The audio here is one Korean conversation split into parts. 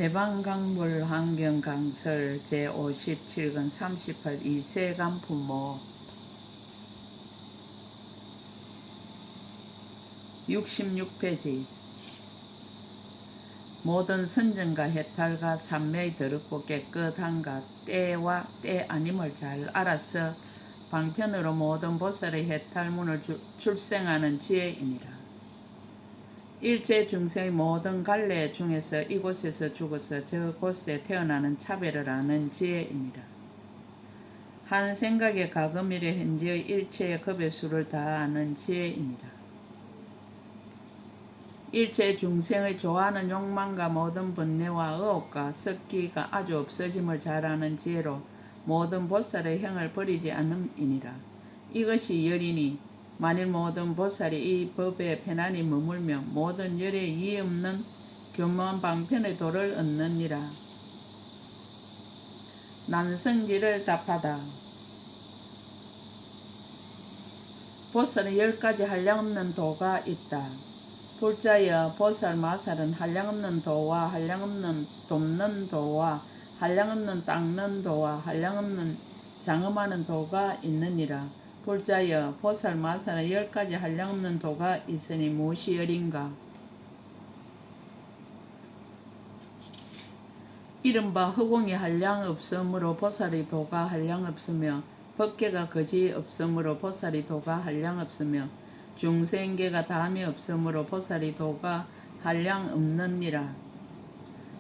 대방강물 환경강설 제57권 38 이세간 부모 66페이지 모든 선정과 해탈과 산매의 더럽고 깨끗한가 때와 때 아님을 잘 알아서 방편으로 모든 보살의 해탈문을 출생하는 지혜이니라. 일체 중생의 모든 갈래 중에서 이곳에서 죽어서 저곳에 태어나는 차별을 아는 지혜이니라. 한 생각의 가금일의 현지의 일체의 급의 수를 다 아는 지혜이니라. 일체 중생의 좋아하는 욕망과 모든 번뇌와 의혹과 섞기가 아주 없어짐을 잘 아는 지혜로 모든 보살의 행을 버리지 않음이니라. 이것이 열이니 만일 모든 보살이 이 법에 편안히 머물며 모든 열에 이의 없는 교묘한 방편의 도를 얻느니라. 난성지를 답하다. 보살은 10가지 한량없는 도가 있다. 불자여 보살 마살은 한량없는 도와 한량없는 돕는 도와 한량없는 닦는 도와 한량없는 장엄하는 도가 있느니라. 불자여 보살 마살은 10가지 한량없는 도가 있으니 무엇이 열인가? 이른바 허공이 한량없으므로 보살의 도가 한량없으며 법계가 거지 없으므로 보살의 도가 한량없으며 중생계가 다함이 없으므로 보살의 도가 한량없느니라.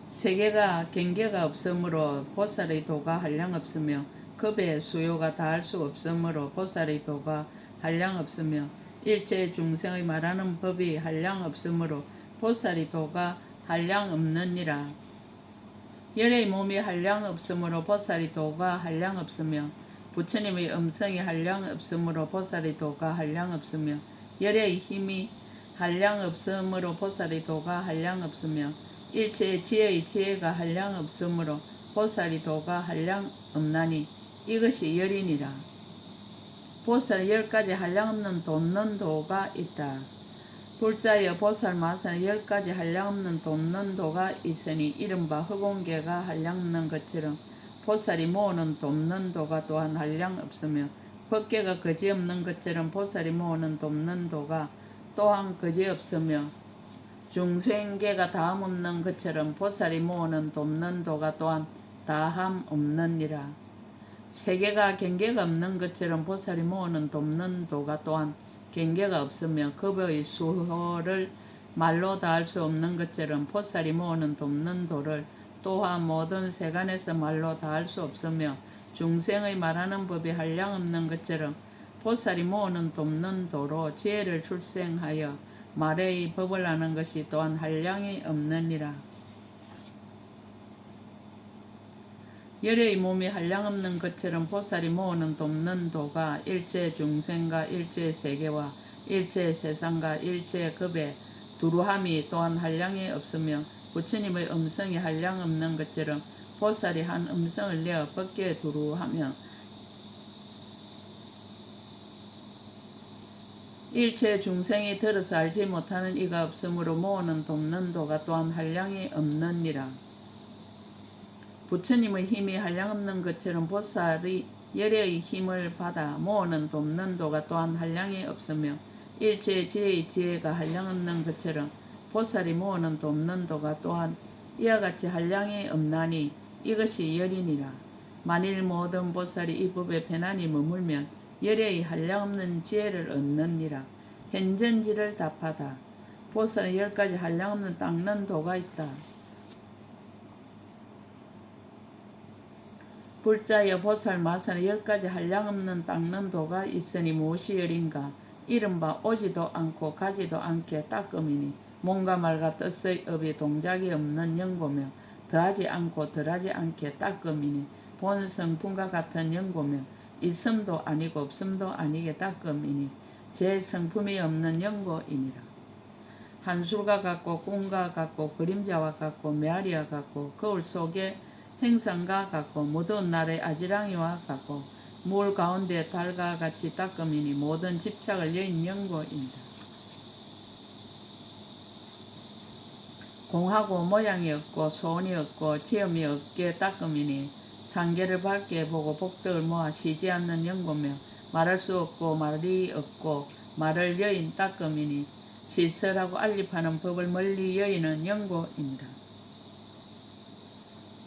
세계가 경계가 없으므로 보살의 도가 한량없으며 급의 수요가 다할 수 없으므로 보살의 도가 한량없으며 일체 중생의 말하는 법이 한량없으므로 보살의 도가 한량없느니라. 열의 몸이 한량없으므로 보살의 도가 한량없으며 부처님의 음성이 한량없으므로 보살의 도가 한량없으며 열의 힘이 한량없으므로 보살의 도가 한량없으며 일체의 지혜의 지혜가 한량없으므로 보살의 도가 한량없나니 이것이 열이니라. 보살 10가지 한량없는 돕는 도가 있다. 불자여 보살 마살은 10가지 한량없는 돕는 도가 있으니 이른바 허공계가 한량없는 것처럼 보살이 모으는 돕는 도가 또한 한량없으며 법계가 거지없는 것처럼 보살이 모으는 돕는 도가 또한 거지없으며 중생계가 다함없는 것처럼 보살이 모으는 돕는 도가 또한 다함없느니라. 세계가 경계가 없는 것처럼 보살이 모으는 돕는 도가 또한 경계가 없으며 급의 수호를 말로 다할 수 없는 것처럼 보살이 모으는 돕는 도를 또한 모든 세간에서 말로 다할 수 없으며 중생의 말하는 법이 한량없는 것처럼 보살이 모으는 돕는 도로 지혜를 출생하여 말의 법을 아는 것이 또한 한량이 없느니라. 열의 몸이 한량없는 것처럼 보살이 모으는 돕는 도가 일체 중생과 일체 세계와 일체 세상과 일체 급의 두루함이 또한 한량이 없으며 부처님의 음성이 한량없는 것처럼 보살이 한 음성을 내어 법계에 두루하며 일체 중생이 들어서 알지 못하는 이가 없으므로 모으는 돕는 도가 또한 한량이 없느니라. 부처님의 힘이 한량없는 것처럼 보살이 열의 힘을 받아 모으는 돕는 도가 또한 한량이 없으며 일체 지혜의 지혜가 한량없는 것처럼 보살이 모으는 돕는 도가 또한 이와 같이 한량이 없나니 이것이 열이니라. 만일 모든 보살이 이 법에 편안히 머물면 열의 한량없는 지혜를 얻느니라. 현전지를 답하다. 보살은 10가지 한량없는 닦는 도가 있다. 불자여 보살 마살은 10가지 한량없는 닦는 도가 있으니 무엇이 열인가? 이른바 오지도 않고 가지도 않게 닦음이니 몸과 말과 뜻의 업이 동작이 없는 연고며 더하지 않고 덜하지 않게 닦음이니 본 성품과 같은 연고며 있음도 아니고 없음도 아니게 닦음이니 제 성품이 없는 연고이니라. 한술과 같고 꿈과 같고 그림자와 같고 메아리와 같고 거울 속에 행성과 같고 무더운 날의 아지랑이와 같고 물 가운데 달과 같이 닦음이니 모든 집착을 여인 연고입니다. 공하고 모양이 없고 소원이 없고 지음이 없게 닦음이니 상계를 밝게 보고 복덕을 모아 쉬지 않는 연고며 말할 수 없고 말이 없고 말을 여인 닦음이니 시설하고 알립하는 법을 멀리 여인은 연고입니다.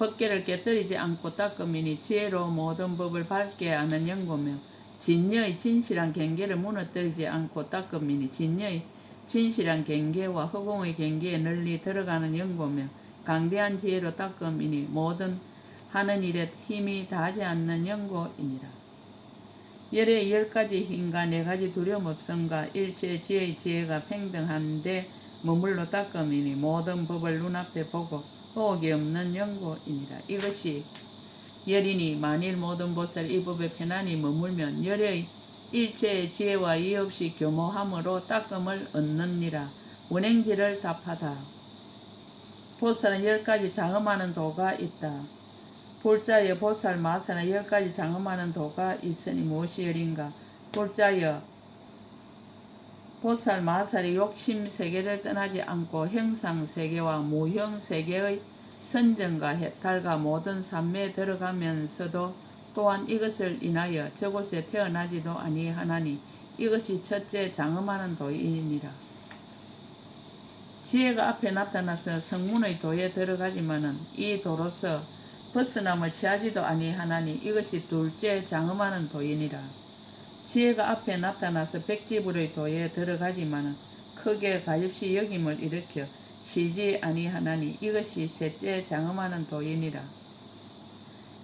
법계를 깨뜨리지 않고 닦음이니 지혜로 모든 법을 밝게 아는 연고며 진여의 진실한 경계를 무너뜨리지 않고 닦음이니 진여의 진실한 경계와 허공의 경계에 널리 들어가는 연고며 강대한 지혜로 닦음이니 모든 하는 일에 힘이 다하지 않는 연고이니라. 열의 10가지 힘과 4가지 두려움 없음과 일체 지혜의 지혜가 평등한데 머물러 닦음이니 모든 법을 눈앞에 보고 호흡이 없는 연고이니라. 이것이 열이니 만일 모든 보살 이 법에 편안히 머물면 열의 일체의 지혜와 이의 없이 교모함으로 닦음을 얻느니라. 운행지를 답하다. 보살은 10가지 장엄하는 도가 있다. 불자여 보살 마사는 10가지 장엄하는 도가 있으니 무엇이 열인가? 불자여 보살 마살이 욕심 세계를 떠나지 않고 형상 세계와 무형 세계의 선정과 해탈과 모든 삼매에 들어가면서도 또한 이것을 인하여 저곳에 태어나지도 아니하나니 이것이 첫째 장엄하는 도이니라. 지혜가 앞에 나타나서 성문의 도에 들어가지만은 이 도로서 벗어남을 취하지도 아니하나니 이것이 둘째 장엄하는 도이니라. 지혜가 앞에 나타나서 백지불의 도에 들어가지만은 크게 가엾이 여김을 일으켜 쉬지 아니하나니 이것이 셋째 장엄하는 도이니라.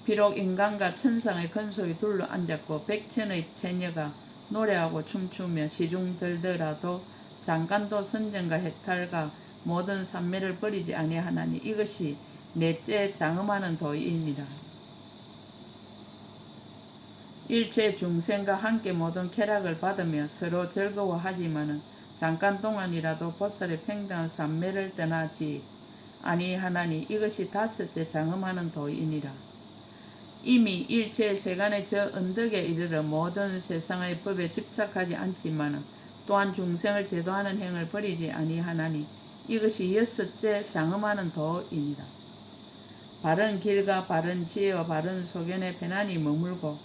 비록 인간과 천상의 근속이 둘러 앉았고 백천의 처녀가 노래하고 춤추며 시중 들더라도 잠깐도 선정과 해탈과 모든 삼매를 버리지 아니하나니 이것이 넷째 장엄하는 도이니라. 일체 중생과 함께 모든 쾌락을 받으며 서로 즐거워하지만은 잠깐 동안이라도 보살의 평등한 삼매를 떠나지 아니하나니 이것이 다섯째 장엄하는 도이니라. 이미 일체 세간의 저 언덕에 이르러 모든 세상의 법에 집착하지 않지만은 또한 중생을 제도하는 행을 버리지 아니하나니 이것이 여섯째 장엄하는 도이니라. 바른 길과 바른 지혜와 바른 소견에 편안히 머물고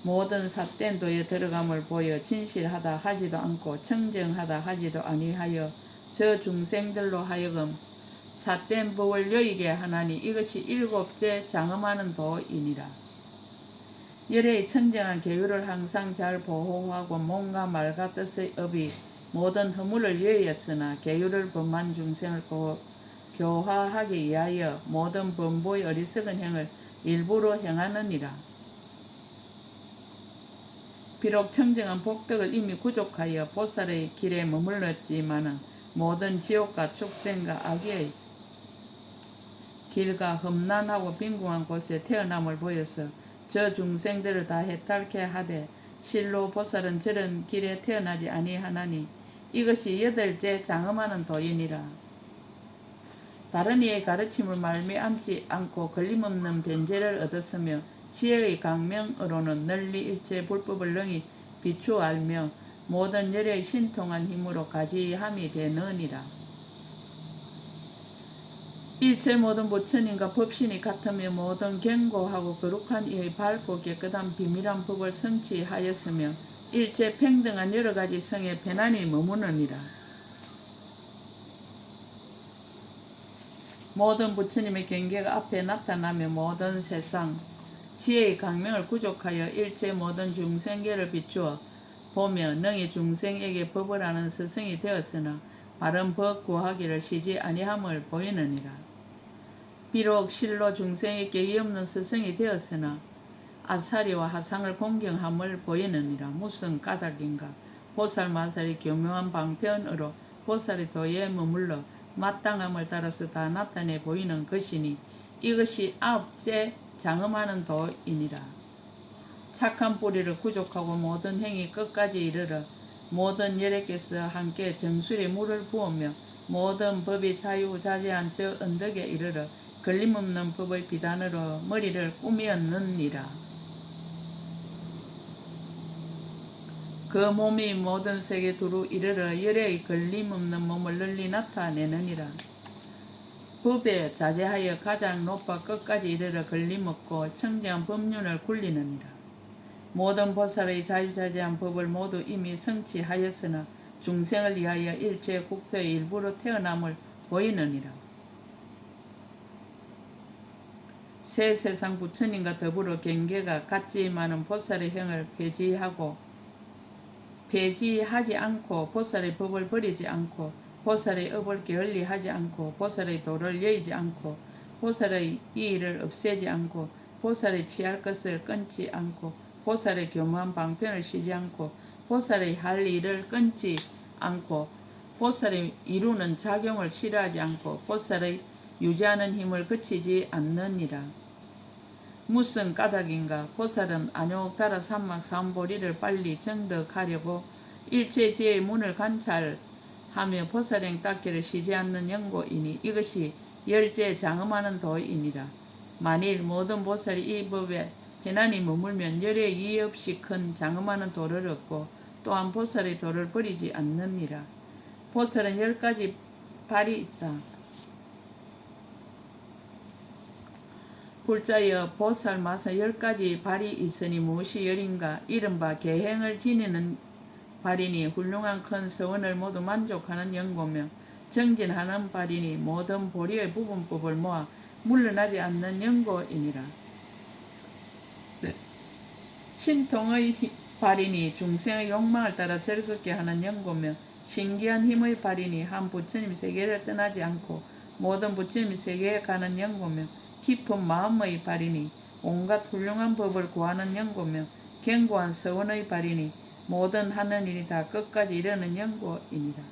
모든 삿된 도에 들어감을 보여 진실하다 하지도 않고 청정하다 하지도 아니하여 저 중생들로 하여금 삿된 법을 여의게 하나니 이것이 일곱째 장엄하는 도이니라. 열의 청정한 계율을 항상 잘 보호하고 몸과 말과 뜻의 업이 모든 허물을 여의었으나 계율을 범한 중생을 교화하기 위하여 모든 범보의 어리석은 행을 일부러 행하느니라. 비록 청정한 복덕을 이미 구족하여 보살의 길에 머물렀지만은 모든 지옥과 축생과 악의 길과 험난하고 빈궁한 곳에 태어남을 보여서 저 중생들을 다 해탈케 하되 실로 보살은 저런 길에 태어나지 아니하나니 이것이 여덟째 장엄하는 도이니라. 다른 이의 가르침을 말미암지 않고 걸림없는 변제를 얻었으며 지혜의 강명으로는 널리 일체 불법을 능히 비추어 알며 모든 열의 신통한 힘으로 가지함이 되느니라. 일체 모든 부처님과 법신이 같으며 모든 견고하고 거룩한 이의 밝고 깨끗한 비밀한 법을 성취하였으며 일체 평등한 여러가지 성에 편안히 머무느니라. 모든 부처님의 경계가 앞에 나타나며 모든 세상 지혜의 강명을 구족하여 일체 모든 중생계를 비추어 보며 능히 중생에게 법을 아는 스승이 되었으나 바른 법 구하기를 쉬지 아니함을 보이느니라. 비록 실로 중생에게 이없는 스승이 되었으나 아사리와 하상을 공경함을 보이느니라. 무슨 까닭인가? 보살 마살이 교묘한 방편으로 보살의 도에 머물러 마땅함을 따라서 다 나타내 보이는 것이니 이것이 아홉째 장엄하는 도이니라. 착한 뿌리를 구족하고 모든 행위 끝까지 이르러 모든 열애께서 함께 정수리에 물을 부으며 모든 법이 자유자재한 저 언덕에 이르러 걸림없는 법의 비단으로 머리를 꾸미었느니라. 그 몸이 모든 세계 두루 이르러 열애의 걸림없는 몸을 널리 나타내느니라. 법에 자제하여 가장 높아 끝까지 이르러 걸림없고 청정한 법륜을 굴리느니라. 모든 보살의 자유자재한 법을 모두 이미 성취하였으나 중생을 위하여 일체 국토의 일부로 태어남을 보이느니라. 새 세상 부처님과 더불어 경계가 같지 많은 보살의 형을 폐지하지 않고 보살의 법을 버리지 않고 보살의 업을 게을리하지 않고 보살의 도를 여의지 않고 보살의 이의를 없애지 않고 보살의 취할 것을 끊지 않고 보살의 교묘한 방편을 쉬지 않고 보살의 할 일을 끊지 않고 보살의 이루는 작용을 싫어하지 않고 보살의 유지하는 힘을 그치지 않느니라. 무슨 까닭인가? 보살은 안욕따라 삼막 사음보리를 빨리 정득하려고 일체지의 문을 관찰하며 보살행 닦기를 쉬지 않는 연고이니 이것이 열제 장엄하는 도이니라. 만일 모든 보살이 이 법에 편안히 머물면 열에 이의 없이 큰 장엄하는 도를 얻고 또한 보살의 도를 버리지 않느니라. 보살은 10가지 발이 있다. 불자여 보살 마사 10가지 발이 있으니 무엇이 열인가? 이른바 계행을 지니는 발이니 훌륭한 큰 서원을 모두 만족하는 연고며 정진하는 발이니 모든 보리의 부분법을 모아 물러나지 않는 연고이니라. 신통의 발이니 중생의 욕망을 따라 즐겁게 하는 연고며 신기한 힘의 발이니 한 부처님 세계를 떠나지 않고 모든 부처님 세계에 가는 연고며 깊은 마음의 발이니 온갖 훌륭한 법을 구하는 연고며 견고한 서원의 발이니 모든 하는 일이 다 끝까지 이르는 연고이니라.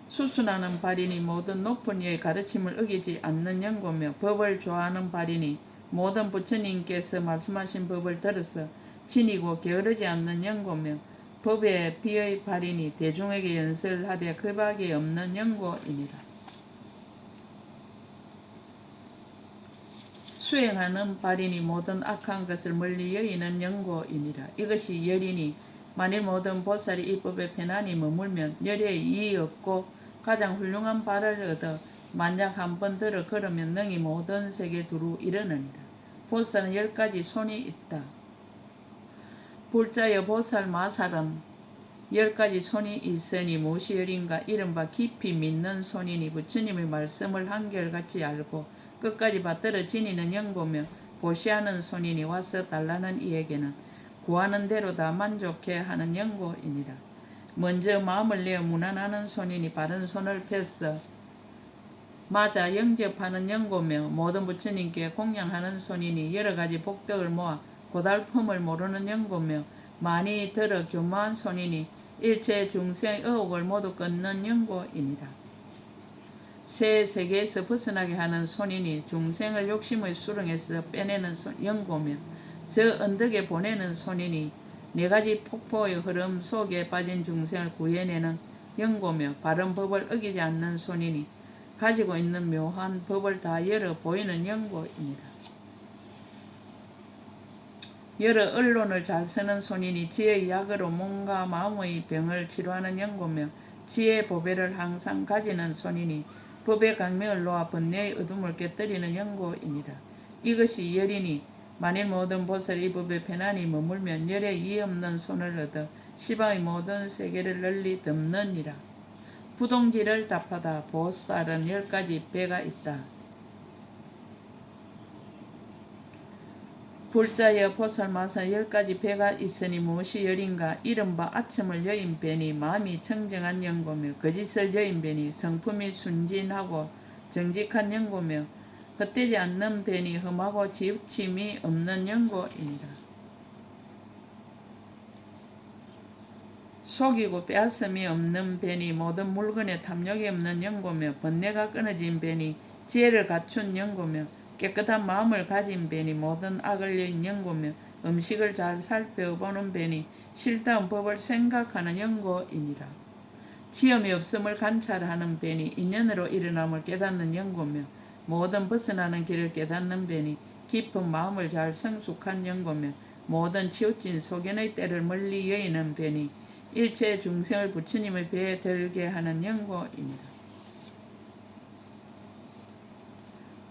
수순하는 발이니 모든 높은 이의 가르침을 어기지 않는 연고며 법을 좋아하는 발이니 모든 부처님께서 말씀하신 법을 들어서 지니고 게으르지 않는 연고며 법의 비의 발이니 대중에게 연설하되 급하게 없는 연고이니라. 수행하는 발이니 모든 악한 것을 멀리 여의는 연고이니라. 이것이 열이니 만일 모든 보살이 이 법에 편안히 머물면 열에 이의 없고 가장 훌륭한 발을 얻어 만약 한 번 들어 걸으면 능히 모든 세계 두루 이르느니라. 보살은 10가지 손이 있다. 불자여 보살 마살은 10가지 손이 있으니 무엇이 열인가? 이른바 깊이 믿는 손이니 부처님의 말씀을 한결같이 알고 끝까지 받들어 지니는 연고며 보시하는 손이니 와서 달라는 이에게는 구하는 대로 다 만족해 하는 연고이니라. 먼저 마음을 내어 무난하는 손이니 바른 손을 펴서 맞아 영접하는 연고며 모든 부처님께 공양하는 손이니 여러가지 복덕을 모아 고달픔을 모르는 연고며 많이 들어 교묘한 손이니 일체 중생의 의혹을 모두 끊는 연고이니라. 새 세계에서 벗어나게 하는 손이니 중생을 욕심의 수렁에서 빼내는 연고며 저 언덕에 보내는 손이니 4가지 폭포의 흐름 속에 빠진 중생을 구해내는 연고며 바른 법을 어기지 않는 손이니 가지고 있는 묘한 법을 다 열어 보이는 연고이니라. 여러 언론을 잘 쓰는 손이니 지혜의 약으로 몸과 마음의 병을 치료하는 연고며 지혜의 보배를 항상 가지는 손이니 법의 강명을 놓아 번뇌의 어둠을 깨뜨리는 연고이니라. 이것이 열이니 만일 모든 보살이 이 법에 편안히 머물면 열에 이의 없는 손을 얻어 시방의 모든 세계를 널리 덮느니라. 부동지를 답하다. 보살은 10가지 배가 있다. 불자여 보살마사 10가지 배가 있으니 무엇이 열인가? 이른바 아첨을 여인 배니 마음이 청정한 연고며 거짓을 여인 배니 성품이 순진하고 정직한 연고며 헛되지 않는 배니 험하고 지침이 없는 연고이니라. 속이고 빼앗음이 없는 배니 모든 물건에 탐욕이 없는 연고며 번뇌가 끊어진 배니 지혜를 갖춘 연고며 깨끗한 마음을 가진 배니 모든 악을 여인 연고며 음식을 잘 살펴보는 배니 실다운 법을 생각하는 연고이니라. 지엄이 없음을 관찰하는 배니 인연으로 일어남을 깨닫는 연고며 모든 벗어나는 길을 깨닫는 배니 깊은 마음을 잘 성숙한 연고며 모든 치우친 소견의 때를 멀리 여의는 배니 일체 중생을 부처님의 배에 들게 하는 연고이니라.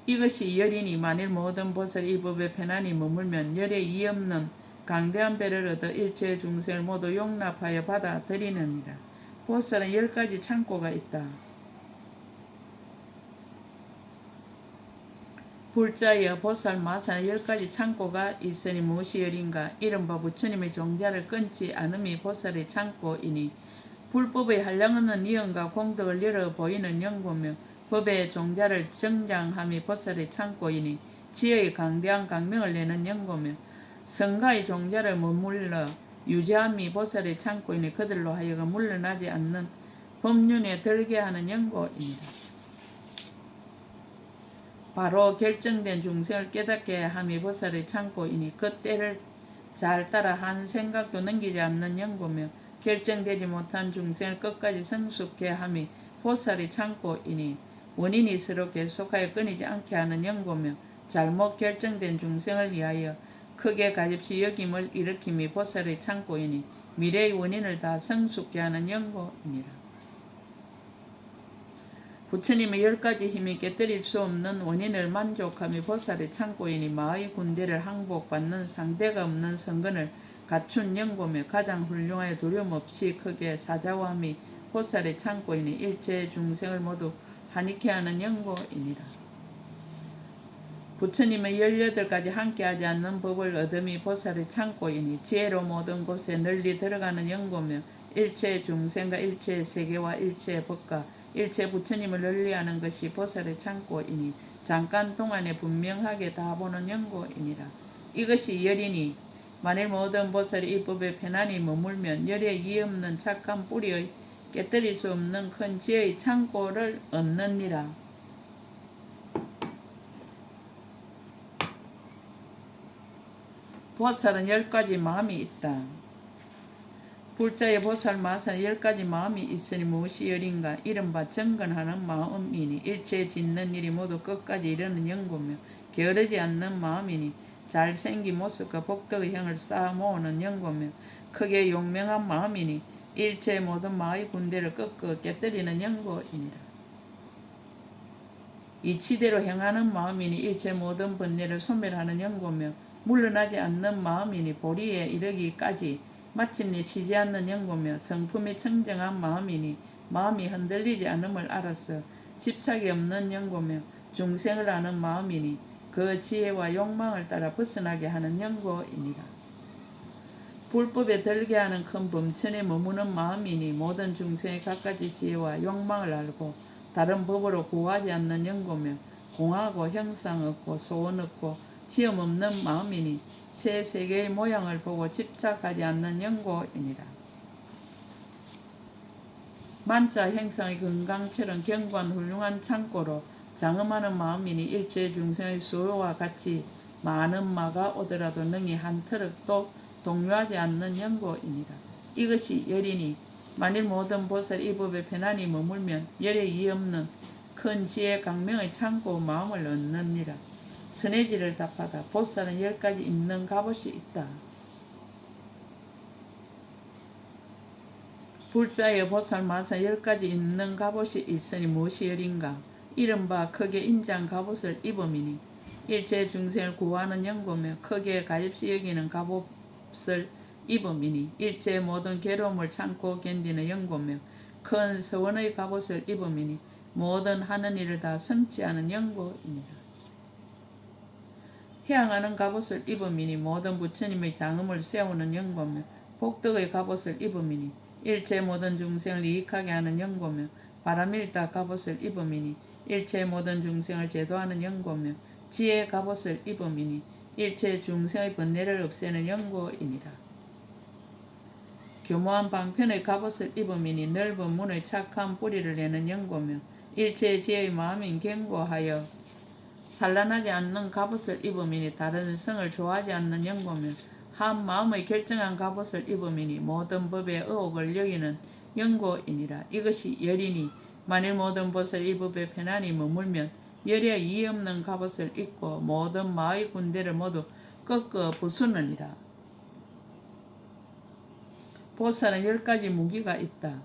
이것이 열이니 만일 모든 보살이 이 법에 편안히 머물면 열에 이 없는 강대한 배를 얻어 일체의 중생을 모두 용납하여 받아들이느니라. 보살은 10가지 창고가 있다. 불자여 보살 마사는 10가지 창고가 있으니 무엇이 열인가? 이른바 부처님의 종자를 끊지 않음이 보살의 창고이니 불법의 한량없는 이언과 공덕을 열어 보이는 연고며 법의 종자를 정장함이 보살의 창고이니 지혜의 강대한 강명을 내는 연고며 성가의 종자를 머물러 유지함이 보살의 창고이니 그들로 하여금 물러나지 않는 법륜에 들게 하는 연고입니다. 바로 결정된 중생을 깨닫게 함이 보살의 창고이니 그 때를 잘 따라 한 생각도 넘기지 않는 연고며 결정되지 못한 중생을 끝까지 성숙해 함이 보살의 창고이니 원인이 서로 계속하여 끊이지 않게 하는 연고며 잘못 결정된 중생을 위하여 크게 가집시 여김을 일으킴이 보살의 창고이니 미래의 원인을 다 성숙해 하는 연고이니라. 부처님의 10가지 힘이 깨뜨릴 수 없는 원인을 만족함이 보살의 창고이니 마의 군대를 항복받는 상대가 없는 성근을 갖춘 연고며 가장 훌륭하여 두려움 없이 크게 사자함이 보살의 창고이니 일체의 중생을 모두 한익해 하는 연고이니라. 부처님의 18가지 함께하지 않는 법을 얻음이 보살의 창고이니 지혜로 모든 곳에 널리 들어가는 연고며 일체의 중생과 일체의 세계와 일체의 법과 일체 부처님을 널리하는 것이 보살의 창고이니 잠깐 동안에 분명하게 다 보는 연고이니라. 이것이 열이니 만일 모든 보살이 이 법에 편안히 머물면 열에 이 없는 착한 뿌리의 깨뜨릴 수 없는 큰 지혜의 창고를 얻느니라. 보살은 10가지 마음이 있다. 불자의 보살 마사는 10가지 마음이 있으니 무엇이 열인가? 이른바 정근하는 마음이니 일체 짓는 일이 모두 끝까지 이르는 연고며 게으르지 않는 마음이니 잘생긴 모습과 복덕의 형을 쌓아 모으는 연고며 크게 용맹한 마음이니 일체 모든 마의 군대를 꺾어 깨뜨리는 연고이니라. 이치대로 행하는 마음이니 일체 모든 번뇌를 소멸하는 연고며 물러나지 않는 마음이니 보리에 이르기까지 마침내 쉬지 않는 연고며 성품이 청정한 마음이니 마음이 흔들리지 않음을 알아서 집착이 없는 연고며 중생을 아는 마음이니 그 지혜와 욕망을 따라 벗어나게 하는 연고이니라. 불법에 들게 하는 큰 범천에 머무는 마음이니 모든 중생의 갖가지 지혜와 욕망을 알고 다른 법으로 구하지 않는 연고며 공하고 형상 없고 소원 없고 지음 없는 마음이니 새 세계의 모양을 보고 집착하지 않는 연고이니라. 만자 행성의 건강처럼 견고한 훌륭한 창고로 장엄하는 마음이니 일체 중생의 수요와 같이 많은 마가 오더라도 능히 한 트럭도 동요하지 않는 연고이니라. 이것이 열이니 만일 모든 보살 이 법에 편안히 머물면 열에 이 없는 큰 지혜 강명의 창고 마음을 얻느니라. 선해지를 답하다. 보살은 10가지 있는 갑옷이 있다. 불자의 보살 마사 10가지 있는 갑옷이 있으니 무엇이 열인가? 이른바 크게 인장 갑옷을 입음이니 일체 중생을 구하는 연고며 크게 가집시 여기는 갑옷을 입음이니 일체 모든 괴로움을 참고 견디는 연고며 큰 서원의 갑옷을 입음이니 모든 하는 일을 다 성취하는 연고입니다. 해양하는 갑옷을 입음이니 모든 부처님의 장엄을 세우는 연고며 복덕의 갑옷을 입음이니 일체 모든 중생을 이익하게 하는 연고며 바람일다 갑옷을 입음이니 일체 모든 중생을 제도하는 연고며 지혜의 갑옷을 입음이니 일체 중생의 번뇌를 없애는 연고이니라. 교모한 방편의 갑옷을 입음이니 넓은 문의 착한 뿌리를 내는 연고며 일체 지혜의 마음인 견고하여 산란하지 않는 갑옷을 입음이니 다른 성을 좋아하지 않는 연고며 한 마음의 결정한 갑옷을 입음이니 모든 법의 의혹을 여기는 연고이니라. 이것이 열이니 만일 모든 보살 이 법에 편안히 머물면 열에 이의 없는 갑옷을 입고 모든 마의 군대를 모두 꺾어 부수느니라. 보살은 10가지 무기가 있다.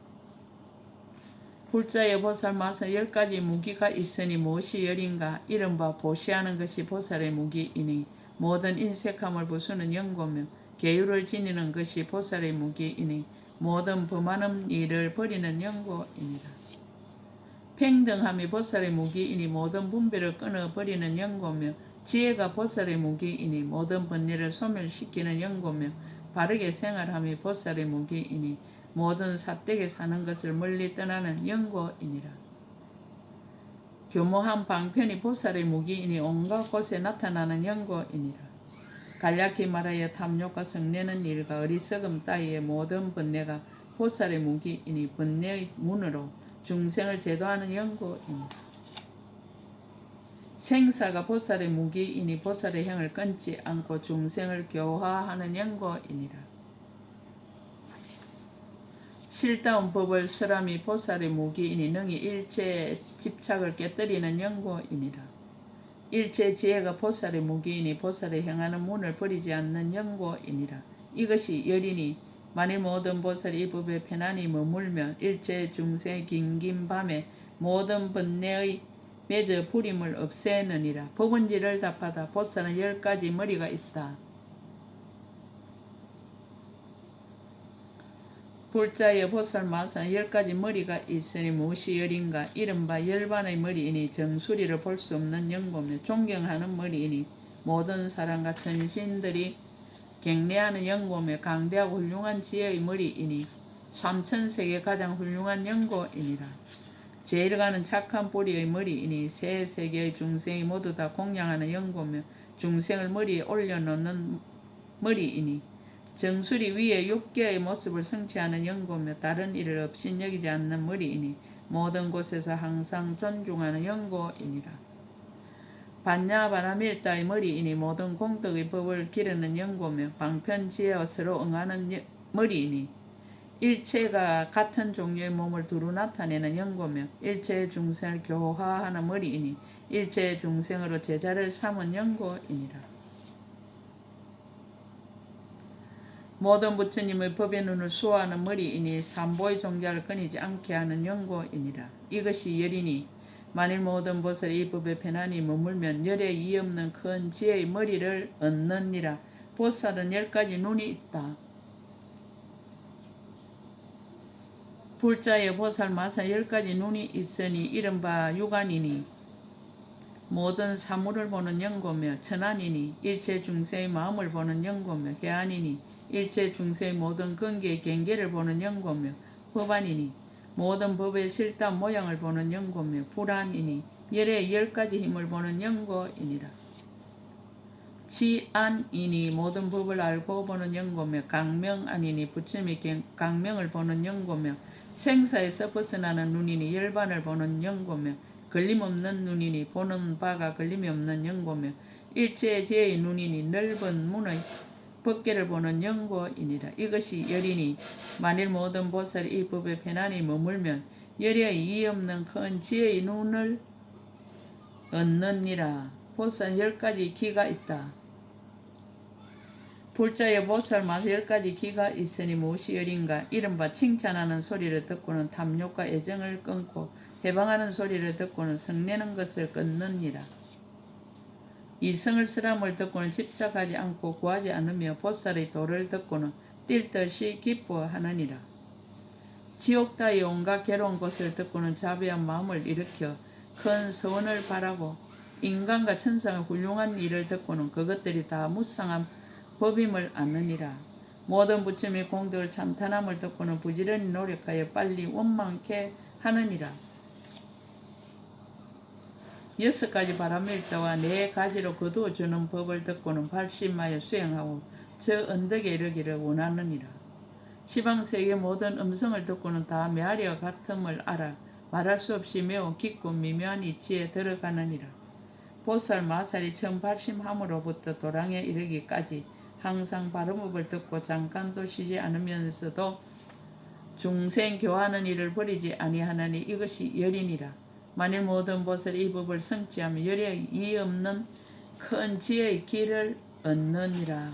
불자의 보살 마사 10가지 무기가 있으니 무엇이 열인가? 이른바 보시하는 것이 보살의 무기이니 모든 인색함을 부수는 연고며 계율을 지니는 것이 보살의 무기이니 모든 범하는 일을 버리는 연고이니라. 평등함이 보살의 무기이니 모든 분별을 끊어버리는 연고며 지혜가 보살의 무기이니 모든 번뇌를 소멸시키는 연고며 바르게 생활함이 보살의 무기이니 모든 사택에 사는 것을 멀리 떠나는 연고이니라. 교모한 방편이 보살의 무기이니 온갖 곳에 나타나는 연고이니라. 간략히 말하여 탐욕과 성내는 일과 어리석음 따위의 모든 번뇌가 보살의 무기이니 번뇌의 문으로 중생을 제도하는 연고이니라. 생사가 보살의 무기이니 보살의 형을 끊지 않고 중생을 교화하는 연고이니라. 실다운 법을 설함이 보살의 무기이니 능히 일체의 집착을 깨뜨리는 연고이니라. 일체 지혜가 보살의 무기이니 보살의 행하는 문을 버리지 않는 연고이니라. 이것이 열이니 만일 모든 보살이 이 법에 편안히 머물면 일체 중생의 긴긴 밤에 모든 번뇌의 매저 부림을 없애느니라. 법은지를 답하다. 보살은 10가지 머리가 있다. 불자의 보살 마사는 10가지 머리가 있으니 무엇이 열인가? 이른바 열반의 머리이니 정수리를 볼 수 없는 연고며 존경하는 머리이니 모든 사람과 천신들이 경례하는 연고며 강대하고 훌륭한 지혜의 머리이니 삼천세계 가장 훌륭한 연고이니라. 제일 가는 착한 뿌리의 머리이니 세 세계의 중생이 모두 다 공양하는 연고며 중생을 머리에 올려놓는 머리이니 정수리 위에 6개의 모습을 성취하는 연고며 다른 일을 없인 여기지 않는 머리이니 모든 곳에서 항상 존중하는 연고이니라. 반야바라밀다의 머리이니 모든 공덕의 법을 기르는 연고며 방편지혜와 서로 응하는 머리이니 일체가 같은 종류의 몸을 두루 나타내는 연고며 일체의 중생을 교화하는 머리이니 일체의 중생으로 제자를 삼은 연고이니라. 모든 부처님의 법의 눈을 수호하는 머리이니 삼보의 종자를 끊이지 않게 하는 연고이니라. 이것이 열이니 만일 모든 보살이 이 법에 편안히 머물면 열에 이의 없는 큰 지혜의 머리를 얻느니라. 보살은 10가지 눈이 있다. 불자의 보살 마사 10가지 눈이 있으니 이른바 육안이니 모든 사물을 보는 연고며 천안이니 일체 중생의 마음을 보는 연고며 해안이니 일체 중생의 모든 근기의 경계를 보는 연고며 법안이니 모든 법의 실단 모양을 보는 연고며 불안이니 열의 10가지 힘을 보는 연고이니라. 지안이니 모든 법을 알고 보는 연고며 강명안이니 부처님의 강명을 보는 연고며 생사에서 벗어나는 눈이니 열반을 보는 연고며 걸림없는 눈이니 보는 바가 걸림이 없는 연고며 일체의 지혜의 눈이니 넓은 문의 법계를 보는 연고이니라. 이것이 열이니 만일 모든 보살이 이 법에 편안히 머물면 열의 이의 없는 큰 지혜의 눈을 얻느니라. 보살 10가지 기가 있다. 불자의 보살 마사 10가지 기가 있으니 무엇이 열인가? 이른바 칭찬하는 소리를 듣고는 탐욕과 애정을 끊고 해방하는 소리를 듣고는 성내는 것을 끊느니라. 이성을 쓰람을 듣고는 집착하지 않고 구하지 않으며 보살의 도를 듣고는 뛸 듯이 기뻐하느니라. 지옥 따위 온갖 괴로운 것을 듣고는 자비한 마음을 일으켜 큰 서원을 바라고 인간과 천상의 훌륭한 일을 듣고는 그것들이 다 무상한 법임을 아느니라. 모든 부처님의 공덕을 찬탄함을 듣고는 부지런히 노력하여 빨리 원망케 하느니라. 6가지 바라밀다와 4가지로 거두어주는 법을 듣고는 발심하여 수행하고 저 언덕에 이르기를 원하느니라. 시방세계 모든 음성을 듣고는 다 메아리와 같음을 알아 말할 수 없이 매우 깊고 미묘한 이치에 들어가느니라. 보살 마살이 처음 발심함으로부터 도량에 이르기까지 항상 바른법을 듣고 잠깐도 쉬지 않으면서도 중생 교화하는 일을 버리지 아니하나니 이것이 열이니라. 만일 모든 보살이 이 법을 성취하면 열에 이의 없는 큰 지혜의 길을 얻느니라.